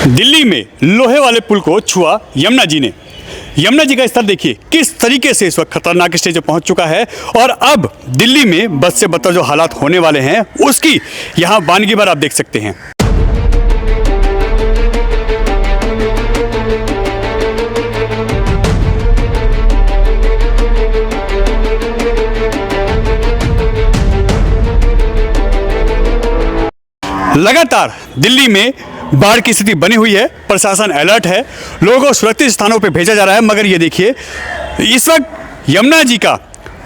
दिल्ली में लोहे वाले पुल को छुआ यमुना जी ने। यमुना जी का स्तर देखिए किस तरीके से इस वक्त खतरनाक स्टेज पे पहुंच चुका है और अब दिल्ली में बद से बदतर जो हालात होने वाले हैं उसकी यहां वानगी भर आप देख सकते हैं। लगातार दिल्ली में बाढ़ की स्थिति बनी हुई है, प्रशासन अलर्ट है, लोगों को सुरक्षित स्थानों पर भेजा जा रहा है। मगर ये देखिए इस वक्त यमुना जी का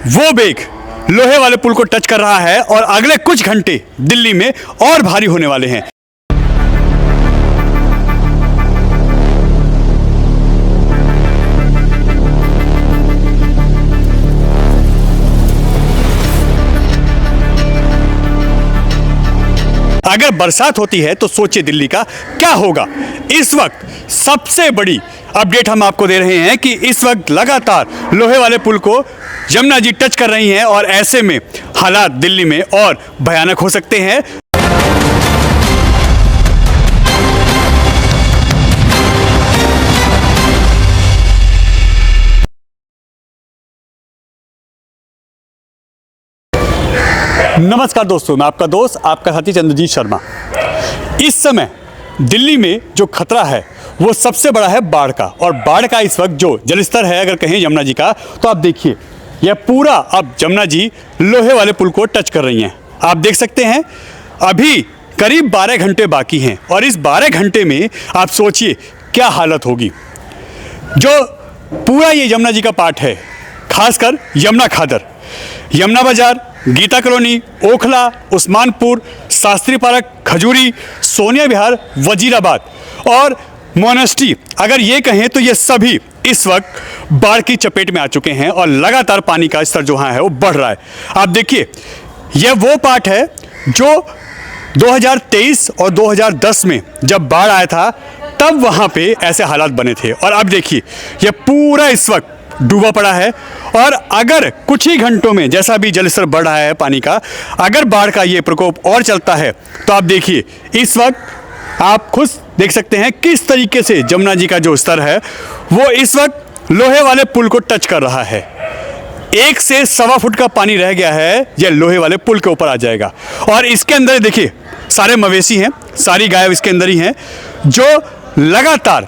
वो वेग लोहे वाले पुल को टच कर रहा है और अगले कुछ घंटे दिल्ली में और भारी होने वाले हैं। अगर बरसात होती है तो सोचिए दिल्ली का क्या होगा। इस वक्त सबसे बड़ी अपडेट हम आपको दे रहे हैं कि इस वक्त लगातार लोहे वाले पुल को यमुना जी टच कर रही हैं और ऐसे में हालात दिल्ली में और भयानक हो सकते हैं। नमस्कार दोस्तों, मैं आपका दोस्त आपका साथी चंद्रजीत शर्मा। इस समय दिल्ली में जो खतरा है वो सबसे बड़ा है बाढ़ का, और बाढ़ का इस वक्त जो जलस्तर है अगर कहें यमुना जी का, तो आप देखिए यह पूरा अब यमुना जी लोहे वाले पुल को टच कर रही हैं। आप देख सकते हैं अभी करीब 12 घंटे बाकी हैं और इस 12 घंटे में आप सोचिए क्या हालत होगी। जो पूरा ये यमुना जी का पार्ट है, खासकर यमुना खादर, यमुना बाजार, गीता कॉलोनी, ओखला, उस्मानपुर, शास्त्री पार्क, खजूरी, सोनिया विहार, वजीराबाद और मोनेस्ट्री, अगर ये कहें तो ये सभी इस वक्त बाढ़ की चपेट में आ चुके हैं और लगातार पानी का स्तर जो है वो बढ़ रहा है। आप देखिए यह वो पार्ट है जो 2023 और 2010 में जब बाढ़ आया था तब वहाँ पे ऐसे हालात बने थे और अब देखिए यह पूरा इस वक्त डूबा पड़ा है। और अगर कुछ ही घंटों में जैसा भी जलस्तर बढ़ रहा है पानी का, अगर बाढ़ का ये प्रकोप और चलता है तो आप देखिए इस वक्त आप खुद देख सकते हैं किस तरीके से यमुना जी का जो स्तर है वो इस वक्त लोहे वाले पुल को टच कर रहा है। 1 से 1.25 फुट का पानी रह गया है, यह लोहे वाले पुल के ऊपर आ जाएगा। और इसके अंदर देखिए सारे मवेशी हैं, सारी गाय इसके अंदर ही हैं, जो लगातार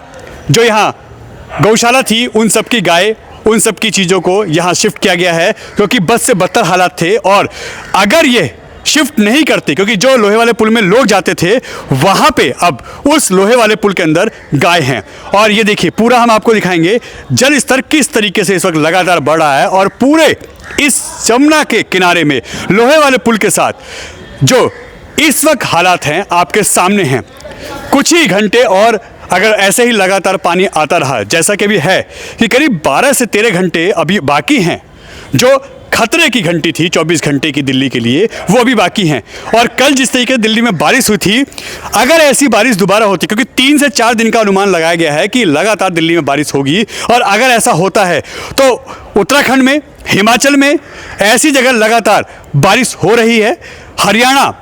जो यहाँ गौशाला थी उन सब की गाय, उन सब की चीज़ों को यहाँ शिफ्ट किया गया है क्योंकि बद से बदतर हालात थे। और अगर ये शिफ्ट नहीं करते, क्योंकि जो लोहे वाले पुल में लोग जाते थे वहाँ पे अब उस लोहे वाले पुल के अंदर गाय हैं। और ये देखिए पूरा हम आपको दिखाएंगे जल स्तर किस तरीके से इस वक्त लगातार बढ़ रहा है और पूरे इस यमुना के किनारे में लोहे वाले पुल के साथ जो इस वक्त हालात हैं आपके सामने हैं। कुछ ही घंटे और अगर ऐसे ही लगातार पानी आता रहा जैसा कि अभी है कि करीब 12 से 13 घंटे अभी बाकी हैं, जो खतरे की घंटी थी 24 घंटे की दिल्ली के लिए वो अभी बाकी हैं। और कल जिस तरीके से दिल्ली में बारिश हुई थी, अगर ऐसी बारिश दोबारा होती, क्योंकि 3 से 4 दिन का अनुमान लगाया गया है कि लगातार दिल्ली में बारिश होगी, और अगर ऐसा होता है तो उत्तराखंड में, हिमाचल में ऐसी जगह लगातार बारिश हो रही है। हरियाणा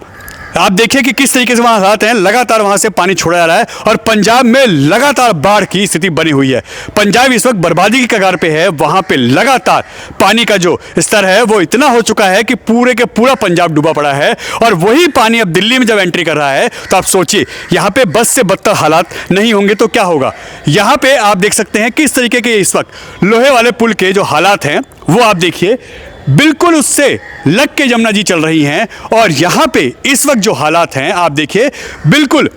आप देखिए कि किस तरीके से वहाँ हालात हैं, लगातार वहाँ से पानी छोड़ा जा रहा है और पंजाब में लगातार बाढ़ की स्थिति बनी हुई है। पंजाब इस वक्त बर्बादी की कगार पे है, वहाँ पे लगातार पानी का जो स्तर है वो इतना हो चुका है कि पूरे के पूरा पंजाब डूबा पड़ा है। और वही पानी अब दिल्ली में जब एंट्री कर रहा है तो आप सोचिए यहाँ पे बद से बदतर हालात नहीं होंगे तो क्या होगा। यहाँ पे आप देख सकते हैं किस तरीके के इस वक्त लोहे वाले पुल के जो हालात हैं वो आप देखिए बिल्कुल उससे लग के यमुना जी चल रही हैं। और यहाँ पे इस वक्त जो हालात हैं आप देखिए बिल्कुल,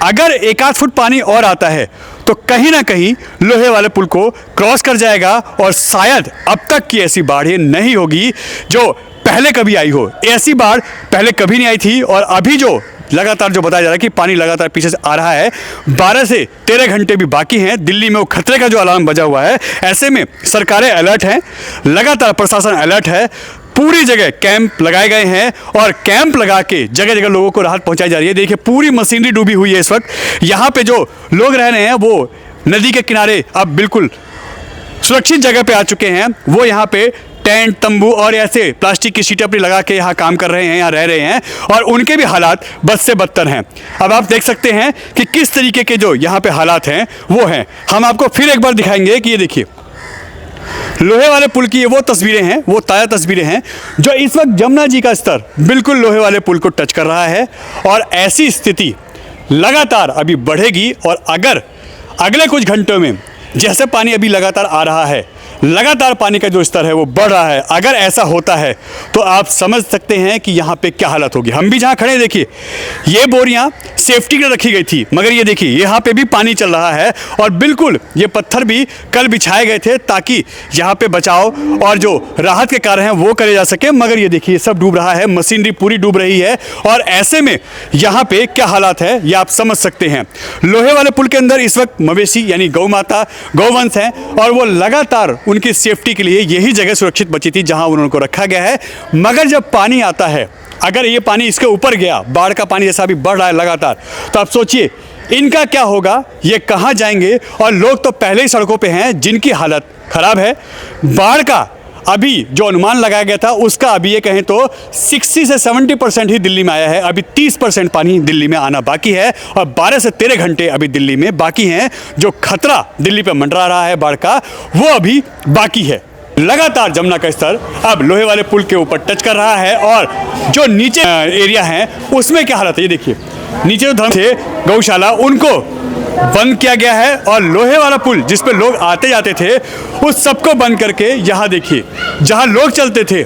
अगर 1 आध फुट पानी और आता है तो कहीं ना कहीं लोहे वाले पुल को क्रॉस कर जाएगा और शायद अब तक की ऐसी बाढ़ नहीं होगी जो पहले कभी आई हो। ऐसी बाढ़ पहले कभी नहीं आई थी और अभी जो लगातार जो बताया जा रहा है कि पानी लगातार पीछे से आ रहा है, 12 से 13 घंटे भी बाकी हैं। दिल्ली में वो खतरे का जो अलार्म बजा हुआ है, ऐसे में सरकारें अलर्ट हैं, लगातार प्रशासन अलर्ट है, पूरी जगह कैंप लगाए गए हैं और कैंप लगा के जगह जगह लोगों को राहत पहुंचाई जा रही है। देखिए पूरी मशीनरी डूबी हुई है इस वक्त। यहाँ पे जो लोग रह रहे हैं वो नदी के किनारे अब बिल्कुल सुरक्षित जगह पे आ चुके हैं, वो यहाँ पे टेंट, तंबू और ऐसे प्लास्टिक की शीटें अपनी लगा के यहाँ काम कर रहे हैं, यहाँ रह रहे हैं और उनके भी हालात बद से बदतर हैं। अब आप देख सकते हैं कि किस तरीके के जो यहाँ पे हालात हैं वो हैं। हम आपको फिर एक बार दिखाएंगे कि ये देखिए लोहे वाले पुल की ये वो तस्वीरें हैं, वो ताज़ा तस्वीरें हैं जो इस वक्त जमुना जी का स्तर बिल्कुल लोहे वाले पुल को टच कर रहा है और ऐसी स्थिति लगातार अभी बढ़ेगी। और अगर अगले कुछ घंटों में जैसे पानी अभी लगातार आ रहा है, लगातार पानी का जो स्तर है वो बढ़ रहा है, अगर ऐसा होता है तो आप समझ सकते हैं कि यहाँ पे क्या हालत होगी। हम भी जहाँ खड़े देखिए ये बोरियाँ सेफ्टी के लिए रखी गई थी, मगर ये देखिए यहाँ पे भी पानी चल रहा है और बिल्कुल ये पत्थर भी कल बिछाए गए थे ताकि यहाँ पे बचाव और जो राहत के कार्य हैं वो करे जा सके, मगर ये देखिए सब डूब रहा है, मशीनरी पूरी डूब रही है और ऐसे में यहाँ पे क्या हालात है ये आप समझ सकते हैं। लोहे वाले पुल के अंदर इस वक्त मवेशी यानी गौ माता, गौवंश हैं और वो लगातार उनकी सेफ्टी के लिए यही जगह सुरक्षित बची थी जहां उनको रखा गया है। मगर जब पानी आता है, अगर ये पानी इसके ऊपर गया, बाढ़ का पानी जैसा अभी बढ़ रहा है लगातार, तो आप सोचिए इनका क्या होगा, ये कहां जाएंगे। और लोग तो पहले ही सड़कों पे हैं जिनकी हालत खराब है। बाढ़ का अभी जो अनुमान लगाया गया था उसका अभी ये कहें तो 60 से 70% ही दिल्ली में आया है। अभी 30% पानी दिल्ली में आना बाकी है और 12 से 13 घंटे अभी दिल्ली में बाकी हैं। जो खतरा दिल्ली पे मंडरा रहा है बाढ़ का वो अभी बाकी है। लगातार जमुना का स्तर अब लोहे वाले पुल के ऊपर टच कर रहा है और जो नीचे एरिया है उसमें क्या हालत है ये देखिए। नीचे जो धर्म थे गौशाला उनको बंद किया गया है और लोहे वाला पुल जिस पे लोग आते जाते थे उस सबको बंद करके यहाँ देखिए जहाँ लोग चलते थे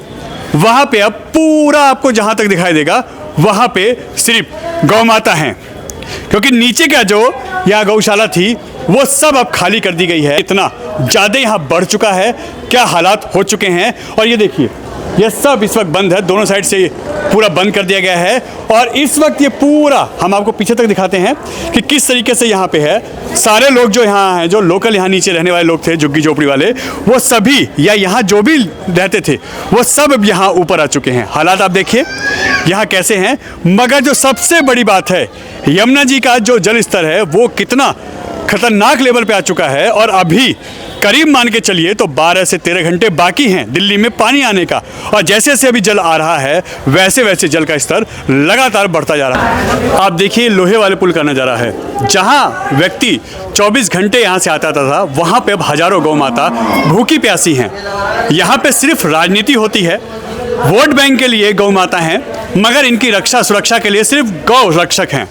वहाँ पे अब पूरा आपको जहाँ तक दिखाई देगा वहाँ पे सिर्फ गौ माता हैं, क्योंकि नीचे का जो यहाँ गौशाला थी वो सब अब खाली कर दी गई है। इतना ज़्यादा यहाँ बढ़ चुका है, क्या हालात हो चुके हैं। और ये देखिए ये सब इस वक्त बंद है, दोनों साइड से पूरा बंद कर दिया गया है और इस वक्त ये पूरा हम आपको पीछे तक दिखाते हैं कि किस तरीके से यहाँ पे है। सारे लोग जो यहाँ हैं, जो लोकल यहाँ नीचे रहने वाले लोग थे, झुग्गी झोपड़ी वाले, वो सभी या यहाँ जो भी रहते थे वो सब अब यहाँ ऊपर आ चुके हैं। हालात आप देखिए यहाँ कैसे हैं। मगर जो सबसे बड़ी बात है, यमुना जी का जो जल स्तर है वो कितना खतरनाक लेवल पे आ चुका है और अभी करीब मान के चलिए तो 12 से 13 घंटे बाकी हैं दिल्ली में पानी आने का। और जैसे जैसे अभी जल आ रहा है वैसे वैसे जल का स्तर लगातार बढ़ता जा रहा है। आप देखिए लोहे वाले पुल का नज़ारा है, जहां व्यक्ति 24 घंटे यहां से आता था वहां पे अब हजारों गौ माता भूखी प्यासी हैं। यहां पे सिर्फ राजनीति होती है, वोट बैंक के लिए गौ माता हैं, मगर इनकी रक्षा सुरक्षा के लिए सिर्फ गौ रक्षक हैं।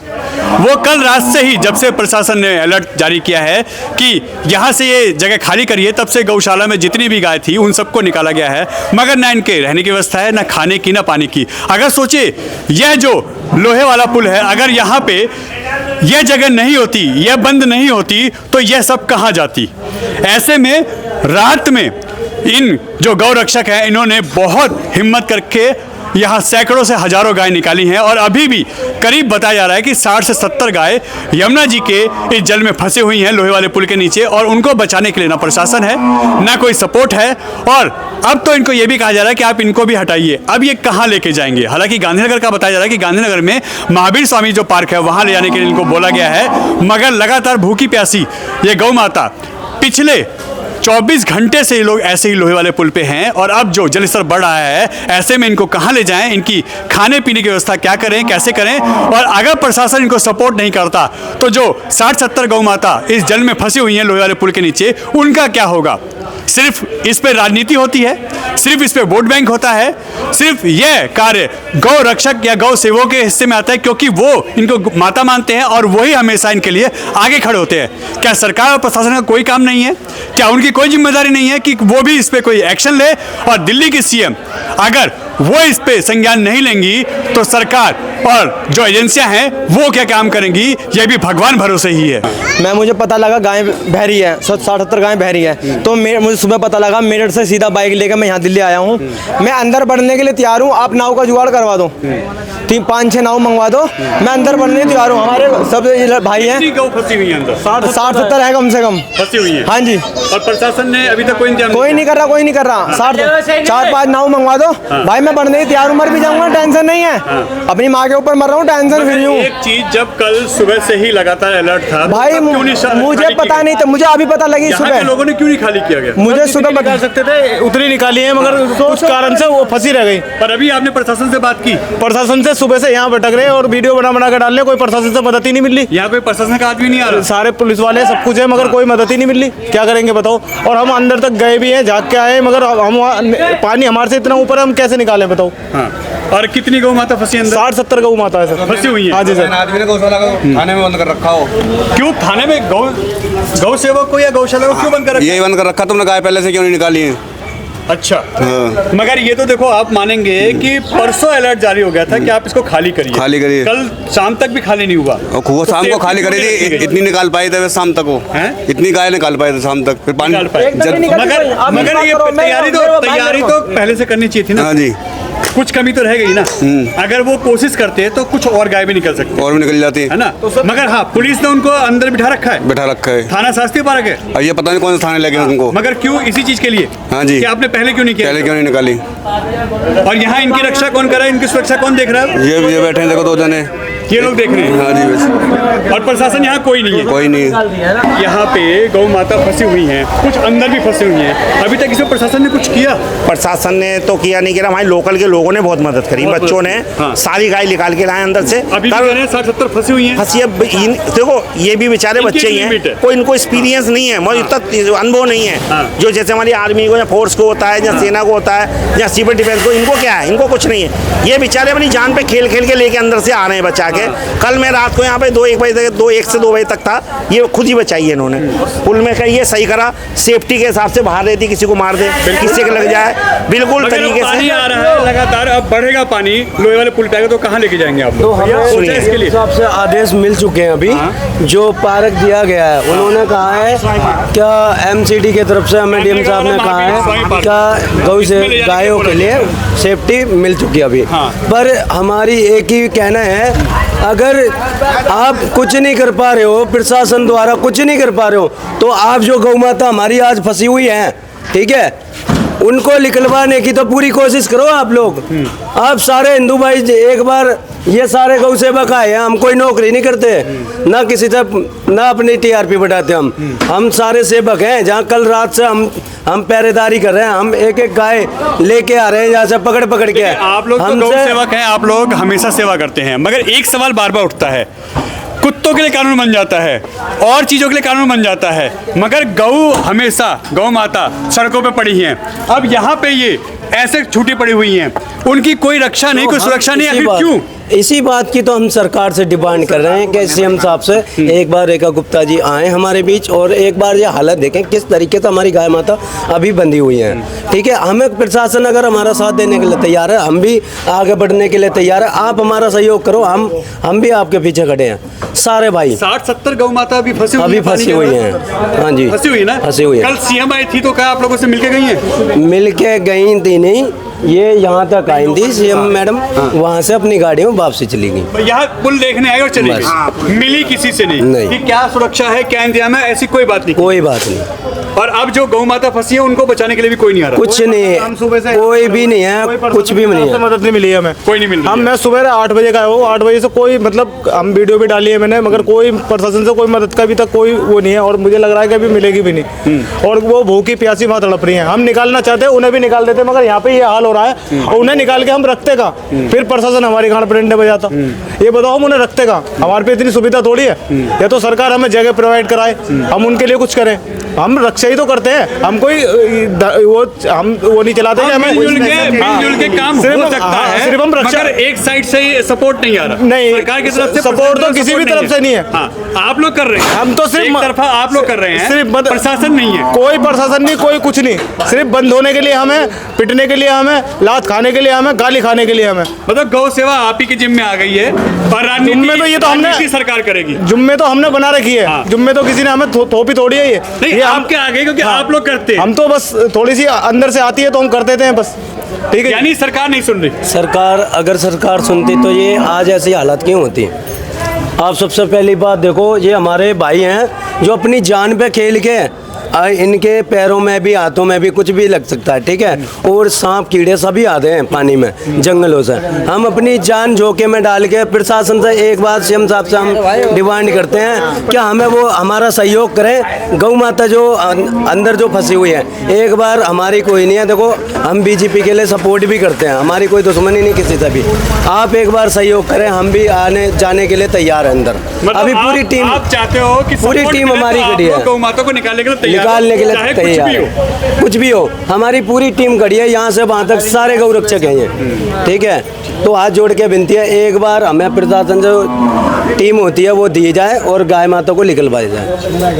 वो कल रात से ही जब से प्रशासन ने अलर्ट जारी किया है कि यहाँ से ये जगह खाली करिए, तब से गौशाला में जितनी भी गाय थी उन सबको निकाला गया है, मगर ना इनके रहने की व्यवस्था है, ना खाने की, ना पानी की। अगर सोचिए यह जो लोहे वाला पुल है, अगर यहाँ पे यह जगह नहीं होती, यह बंद नहीं होती तो यह सब कहाँ जाती। ऐसे में रात में इन जो गौ रक्षक हैं इन्होंने बहुत हिम्मत करके यहाँ सैकड़ों से हजारों गाय निकाली हैं और अभी भी करीब बताया जा रहा है कि 60 से 70 गाय यमुना जी के इस जल में फंसे हुई हैं लोहे वाले पुल के नीचे और उनको बचाने के लिए ना प्रशासन है ना कोई सपोर्ट है। और अब तो इनको ये भी कहा जा रहा है कि आप इनको भी हटाइए। अब ये कहाँ लेके जाएंगे। हालांकि गांधीनगर का बताया जा रहा है कि गांधीनगर में महावीर स्वामी जो पार्क है वहाँ ले जाने के लिए इनको बोला गया है, मगर लगातार भूखी प्यासी ये गौ माता पिछले 24 घंटे से ये लोग ऐसे ही लोहे वाले पुल पे हैं और अब जो जल स्तर बढ़ रहा है ऐसे में इनको कहाँ ले जाएं, इनकी खाने पीने की व्यवस्था क्या करें, कैसे करें। और अगर प्रशासन इनको सपोर्ट नहीं करता तो जो 60-70 गौ माता इस जल में फंसी हुई हैं लोहे वाले पुल के नीचे, उनका क्या होगा। सिर्फ इस पे राजनीति होती है, सिर्फ इस पे वोट बैंक होता है, सिर्फ यह कार्य गौ रक्षक या गौ सेवकों के हिस्से में आता है क्योंकि वो इनको माता मानते हैं और वही हमेशा इनके लिए आगे खड़े होते हैं। क्या सरकार और प्रशासन का कोई काम नहीं है, क्या उनकी कोई जिम्मेदारी नहीं है कि वो भी इस पे कोई एक्शन ले। और दिल्ली की सीएम अगर वो इस पे संज्ञान नहीं लेंगी तो सरकार और जो एजेंसियां हैं वो क्या काम करेंगी, ये भी भगवान भरोसे ही है। मुझे पता लगा गाय बह रही है, 60-70 गाय बह रही है, तो मुझे सुबह पता लगा, मेरठ से सीधा बाइक लेकर मैं यहाँ दिल्ली आया हूँ। मैं अंदर बढ़ने के लिए तैयार हूँ, आप नाव का जुगाड़ करवा दो, 5-6 नाव मंगवा दो, मैं अंदर बढ़ने तैयार हूँ। हमारे सब भाई हैं, 60-70 है कम से कम फंसी हुई है। हाँ जी, और प्रशासन ने अभी तक कोई इंतजाम नहीं कर रहा। 4-5 नाव मंगवा दो भाई, मैं बढ़ने तैयार हूँ, मर भी जाऊंगा, टेंशन नहीं है, अपनी माँ के ऊपर मर रहा हूँ, टेंशन फ्री हूँ। एक चीज, जब कल सुबह से ही लगातार अलर्ट था भाई, क्यों नहीं मुझे खाली पता की नहीं था, मुझे अभी पता लगी यहाँ के सुबह। लोगों ने क्यों नहीं खाली किया गया? मुझे सुबह पता निकाल सकते थे, उतनी निकाली है, मगर कुछ कारण से वो फंसी रह गई। पर अभी आपने प्रशासन से बात की? प्रशासन से सुबह से यहाँ भटक रहे हैं और वीडियो बना के डाल रहे हैं, कोई प्रशासन से मदद ही नहीं मिल रही। यहाँ कोई प्रशासन का आदमी नहीं आ रहा? सारे पुलिस वाले सब कुछ है, मगर कोई मदद ही नहीं मिल रही। क्या करेंगे बताओ? और हम अंदर तक गए भी हैं, झाँक के आए हैं, मगर हम पानी हमारे से इतना ऊपर है, हम कैसे निकालें बताओ? हाँ। और कितनी गौ माता फंसी अंदर? 60-70 गऊ माता है सर, फंसी हुई है। हाँ जी सर। आदमी ने गौशाला को थाने में बंद कर रखा हो। क्यों थाने में गौ सेवक को या गौशाला को क्यों बंद कर रखा? यही बंद कर रखा, तुमने गाय पहले से क्यों नहीं निकाली है? अच्छा। हाँ। मगर ये तो देखो, आप मानेंगे कि परसों अलर्ट जारी हो गया था कि आप इसको खाली करिए। खाली करिए। कल शाम तक भी खाली नहीं हुआ। और वो शाम को खाली करी थी, इतनी निकाल पाए थे शाम तक वो, इतनी गाय निकाल पाए थे शाम तक, फिर पानी निकाल पाए। मगर ये तैयारी तो पहले से करनी चाहिए थी ना। हाँ जी, कुछ कमी तो रह गई ना। अगर वो कोशिश करते तो कुछ और गाय भी निकल सकती और भी निकल जाती है ना। मगर हाँ, पुलिस ने उनको अंदर बिठा रखा है, बैठा रखा है। थाना शास्त्री पार्क है। अब ये पता नहीं कौन से थाने लगे उनको। मगर क्यों? इसी चीज के लिए। हाँ जी। कि आपने पहले क्यों नहीं किया? पहले क्यों नहीं निकाली? और यहाँ इनकी रक्षा कौन कर रहा है? इनकी सुरक्षा कौन देख रहा है? ये बैठे हैं देखो, 2 जने, ये लोग देख रहे हैं। हाँ जी बस। और प्रशासन यहाँ कोई नहीं है। कोई नहीं। यहाँ पे गौ माता फंसी हुई हैं, कुछ अंदर भी फंसी हुई हैं। अभी तक इसमें प्रशासन ने कुछ किया? प्रशासन ने तो किया नहीं, हमारे लोकल के लोगों ने बहुत मदद करी। बच्चों ने हाँ। सारी गाय निकाल के लाए अंदर से। अभी भी कह रहे हैं 60-70 फंसी हुई हैं। फंसी अब देखो, ये भी बेचारे इनकी बच्चे ही लिमिट है। हैं, कोई इनको एक्सपीरियंस नहीं है, मतलब इतना अनुभव नहीं है। हाँ। जो जैसे हमारी आर्मी को या फोर्स को होता है, या सेना को होता है, या सिविल डिफेंस को, इनको क्या है? इनको कुछ नहीं है। ये बेचारे अपनी जान पे खेल खेल के लेके अंदर से आ रहे हैं बचा के। कल मैं रात को यहाँ पे 1 से 2 बजे तक था, ये खुद ही बचाई है इन्होंने। पुल में कहीं ये सही करा, सेफ्टी के हिसाब से बाहर रहती, किसी को मार दे, किसी के लग जाए, बिल्कुल तरीके पानी से। आ रहा है लगातार, अब बढ़ेगा पानी, लोहे वाले पुल पे आएगा तो कहाँ लेके जाएंगे आप तो लोग? हमें सोचा इसके लिए? हिसाब से आदेश मिल चुके हैं अभी। जो पार्क दिया गया है, उन्होंने कहा है क्या एमसीडी की तरफ से हमें डीएम साहब ने कहा है क्या गौ से गायों के लिए सेफ्टी मिल चुकी है अभी। हाँ। पर हमारी एक ही कहना है, अगर आप कुछ नहीं कर पा रहे हो, प्रशासन द्वारा कुछ नहीं कर पा रहे हो, तो आप जो गौ माता हमारी आज फंसी हुई है, ठीक है, उनको निकलवाने की तो पूरी कोशिश करो आप लोग। आप सारे हिंदू भाई एक बार, ये सारे गौ सेवक आए हैं, हम कोई नौकरी नहीं करते, ना किसी से ना अपनी टीआरपी बढ़ाते। हम सारे सेवक हैं, जहाँ कल रात से हम पहरेदारी कर रहे हैं। हम एक एक गाय लेके आ रहे हैं, जहाँ से पकड़ के। आप लोग तो गौ सेवक हैं, आप लोग हमेशा सेवा करते हैं, मगर एक सवाल बार बार उठता है। कुत्तों के लिए कानून बन जाता है और चीज़ों के लिए कानून बन जाता है, मगर गौ माता सड़कों पे पड़ी हैं। अब यहाँ पे ये ऐसे छूटी पड़ी हुई हैं, उनकी कोई रक्षा नहीं, कोई सुरक्षा नहीं, आखिर क्यों? इसी बात की तो हम सरकार से डिमांड कर रहे हैं कि सीएम साहब से एक बार रेखा गुप्ता जी आए हमारे बीच और एक बार ये हालत देखें किस तरीके से हमारी गाय माता अभी बंधी हुई हैं। ठीक है, हमें प्रशासन अगर हमारा साथ देने के लिए तैयार है, हम भी आगे बढ़ने के लिए तैयार है। आप हमारा सहयोग करो, हम भी आपके पीछे खड़े हैं सारे भाई। 60-70 गौ माता अभी फंसी हुई हैं। हाँ जी, फंसी हुई ना? फंसी हुई है। कल सीएम आई थी तो क्या आप लोगों से मिलके गई हैं? मिलके गई थी नहीं, ये यहाँ तक आई थी सीएम मैडम, वहाँ से अपनी गाड़ी में वापसी चली गई। तो यहाँ पुल देखने आई और चली गई, मिली किसी से नहीं कि क्या सुरक्षा है, क्या इंतजाम है, ऐसी कोई बात नहीं। कोई बात नहीं। और अब जो गौ माता फंसी है उनको बचाने के लिए भी कोई नहीं आ रहा? कुछ नहीं, कोई भी नहीं है, कुछ भी नहीं है, मदद नहीं मिली हमें, कोई नहीं मिल रही है। मैं सुबह 8 बजे का हूँ, 8 बजे से कोई, मतलब हम वीडियो भी डाली है मैंने, मगर कोई प्रशासन से कोई मदद का अभी तक कोई वो नहीं है, और मुझे लग रहा है कि अभी मिलेगी भी नहीं। और वो भूखी प्यासी वहाँ तड़प रही हैं। हम निकालना चाहते हैं, उन्हें भी निकाल देते, मगर यहाँ पे ये हाल हो रहा है, और उन्हें निकाल के हम रखते का, फिर प्रशासन हमारी गांड पर डंडे बजाता। ये बताओ हम उन्हें रखते का? हमारे पे इतनी सुविधा थोड़ी है, या तो सरकार हमें जगह प्रोवाइड कराए, हम उनके लिए कुछ करें। हम रक्षा ही तो करते हैं, हम कोई हम वो नहीं चलाते कि हमें मिलजुल के काम हो सकता है, सिर्फ हम रक्षा, मगर एक साइड से सपोर्ट नहीं आ रहा। नहीं, सरकार की तरफ से सपोर्ट तो किसी भी तरफ से नहीं है। हाँ, आप लोग कर रहे हैं, हम तो सिर्फ एक तरफा आप लोग कर रहे हैं, सिर्फ प्रशासन नहीं है। कोई प्रशासन नहीं, कोई कुछ नहीं, सिर्फ बंद होने के लिए हमें, पिटने के लिए हमें, लात खाने के लिए हमें, गाली खाने के लिए हमें। मतलब गौ सेवा आप ही के जिम्मे आ गई है, और जिम्मे तो ये तो हमने, सरकार करेगी, जिम्मे तो हमने बना रखी है, जिम्मे तो किसी ने हमें थोपी तोड़ी है। ये आपके आगे क्योंकि आप लोग करते हैं, हम तो बस थोड़ी सी अंदर से आती है तो हम कर देते हैं बस, ठीक है। यानी सरकार नहीं सुन रही। सरकार अगर सरकार सुनती तो ये आज ऐसी हालत क्यों होती? आप सबसे पहली बात देखो, ये हमारे भाई हैं जो अपनी जान पे खेल के इनके पैरों में भी हाथों में भी कुछ भी लग सकता है, ठीक है। और सांप कीड़े सभी आते हैं पानी में जंगलों से। हम अपनी जान जोखिम में डाल के प्रशासन से एक बार सीएम साहब से हम डिमांड करते हैं कि हमें वो हमारा सहयोग करें। गौ माता जो अंदर जो फंसी हुई है, एक बार हमारी कोई नहीं है, देखो हम बीजेपी के लिए सपोर्ट भी करते हैं, हमारी कोई दुश्मनी नहीं किसी से भी। आप एक बार सहयोग करें, हम भी आने जाने के लिए तैयार हैं अंदर। अभी पूरी टीम, आप चाहते हो कि पूरी support टीम मिले तो हमारी आप खड़ी लोग है, गौ माता को निकालने के लिए तैयार हो, निकालने के लिए चाहे तैयार है। कुछ भी हो, हमारी पूरी टीम खड़ी है, यहाँ से वहाँ तक सारे गौ रक्षक हैं ये, ठीक है। तो हाथ जोड़ के विनती है, एक बार हमें प्रशासन जो टीम होती है वो दी जाए और गाय माता को निकलवाई जाए।